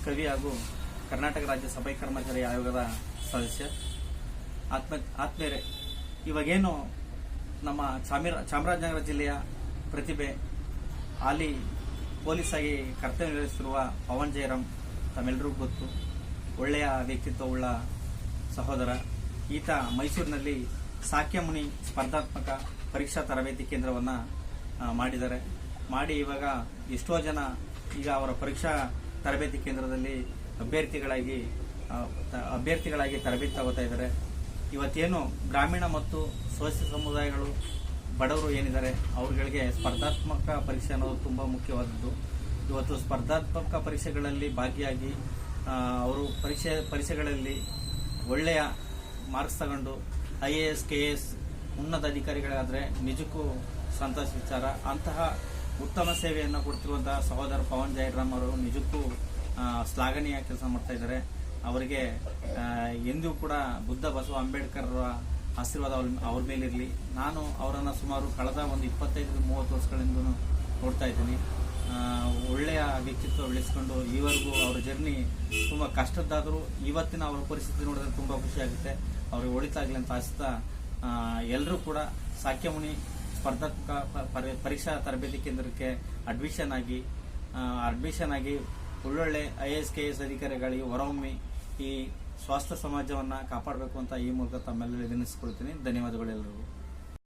ಕವಿ ಹಾಗೂ ಕರ್ನಾಟಕ ರಾಜ್ಯ ಸಫಾಯಿ ಕರ್ಮಚಾರಿ ಆಯೋಗದ ಸದಸ್ಯ. ಆತ್ಮೀಯರೇ, ಇವಾಗೇನು ನಮ್ಮ ಚಾಮರಾಜನಗರ ಜಿಲ್ಲೆಯ ಪ್ರತಿಭೆ ಹಾಲಿ ಪೊಲೀಸ್ ಆಗಿ ಕರ್ತವ್ಯ ನಿರ್ವಹಿಸುತ್ತಿರುವ ಪವನ್ ಜಯರಾಮ್ ತಮ್ಮೆಲ್ಲರಿಗೂ ಗೊತ್ತು. ಒಳ್ಳೆಯ ವ್ಯಕ್ತಿತ್ವವುಳ್ಳ ಸಹೋದರ. ಈತ ಮೈಸೂರಿನಲ್ಲಿ ಸಾಕ್ಯಮುನಿ ಸ್ಪರ್ಧಾತ್ಮಕ ಪರೀಕ್ಷಾ ತರಬೇತಿ ಕೇಂದ್ರವನ್ನು ಮಾಡಿ ಇವಾಗ ಎಷ್ಟೋ ಜನ ಈಗ ಅವರ ಪರೀಕ್ಷಾ ತರಬೇತಿ ಕೇಂದ್ರದಲ್ಲಿ ಅಭ್ಯರ್ಥಿಗಳಾಗಿ ತರಬೇತಿ ತಗೋತಾ ಇದ್ದಾರೆ. ಇವತ್ತೇನು ಗ್ರಾಮೀಣ ಮತ್ತು ಶೋಷಿತ ಸಮುದಾಯಗಳು ಬಡವರು ಏನಿದ್ದಾರೆ ಅವರುಗಳಿಗೆ ಸ್ಪರ್ಧಾತ್ಮಕ ಪರೀಕ್ಷೆ ಅನ್ನೋದು ತುಂಬ ಮುಖ್ಯವಾದದ್ದು. ಇವತ್ತು ಸ್ಪರ್ಧಾತ್ಮಕ ಪರೀಕ್ಷೆಗಳಲ್ಲಿ ಭಾಗಿಯಾಗಿ ಅವರು ಪರೀಕ್ಷೆಗಳಲ್ಲಿ ಒಳ್ಳೆಯ ಮಾರ್ಕ್ಸ್ ತಗೊಂಡು IAS KS ಉನ್ನತ ಅಧಿಕಾರಿಗಳಾದರೆ ನಿಜಕ್ಕೂ ಸಂತೋಷ ವಿಚಾರ. ಅಂತಹ ಉತ್ತಮ ಸೇವೆಯನ್ನು ಕೊಡ್ತಿರುವಂತಹ ಸಹೋದರ ಪವನ್ ಜಯರಾಮ್ ಅವರು ನಿಜಕ್ಕೂ ಶ್ಲಾಘನೀಯ ಕೆಲಸ ಮಾಡ್ತಾ ಇದ್ದಾರೆ. ಅವರಿಗೆ ಎಂದೂ ಕೂಡ ಬುದ್ಧ ಬಸವ ಅಂಬೇಡ್ಕರ್ ಆಶೀರ್ವಾದ ಅವ್ರ ಮೇಲಿರಲಿ. ನಾನು ಅವರನ್ನು ಸುಮಾರು ಕಳೆದ ಒಂದು 25-30 ವರ್ಷಗಳಿಂದ ನೋಡ್ತಾ ಇದ್ದೀನಿ. ಒಳ್ಳೆಯ ವ್ಯಕ್ತಿತ್ವ ಬೆಳೆಸ್ಕೊಂಡು ಈವರೆಗೂ ಅವರ ಜರ್ನಿ ತುಂಬ ಕಷ್ಟದ್ದಾದರೂ ಇವತ್ತಿನ ಅವರ ಪರಿಸ್ಥಿತಿ ನೋಡಿದ್ರೆ ತುಂಬ ಖುಷಿಯಾಗುತ್ತೆ. ಅವ್ರಿಗೆ ಒಳಿತಾಗಲಿ ಅಂತ ಆಸ್ತಾ ಎಲ್ಲರೂ ಕೂಡ ಸಾಕ್ಯಮುನಿ ಸ್ಪರ್ಧಾತ್ಮಕ ಪರೀಕ್ಷಾ ತರಬೇತಿ ಕೇಂದ್ರಕ್ಕೆ ಅಡ್ಮಿಷನ್ ಆಗಿ ಒಳ್ಳೊಳ್ಳೆ IAS KS ಅಧಿಕಾರಿಗಳಿಗೆ ಹೊರಹೊಮ್ಮಿ ಈ ಸ್ವಾಸ್ಥ್ಯ ಸಮಾಜವನ್ನು ಕಾಪಾಡಬೇಕು ಅಂತ ಈ ಮೂಲಕ ತಮ್ಮೆಲ್ಲರೂ ವಿನಂತಿಸಿಕೊಳ್ತೀನಿ. ಧನ್ಯವಾದಗಳು ಎಲ್ಲರಿಗೂ.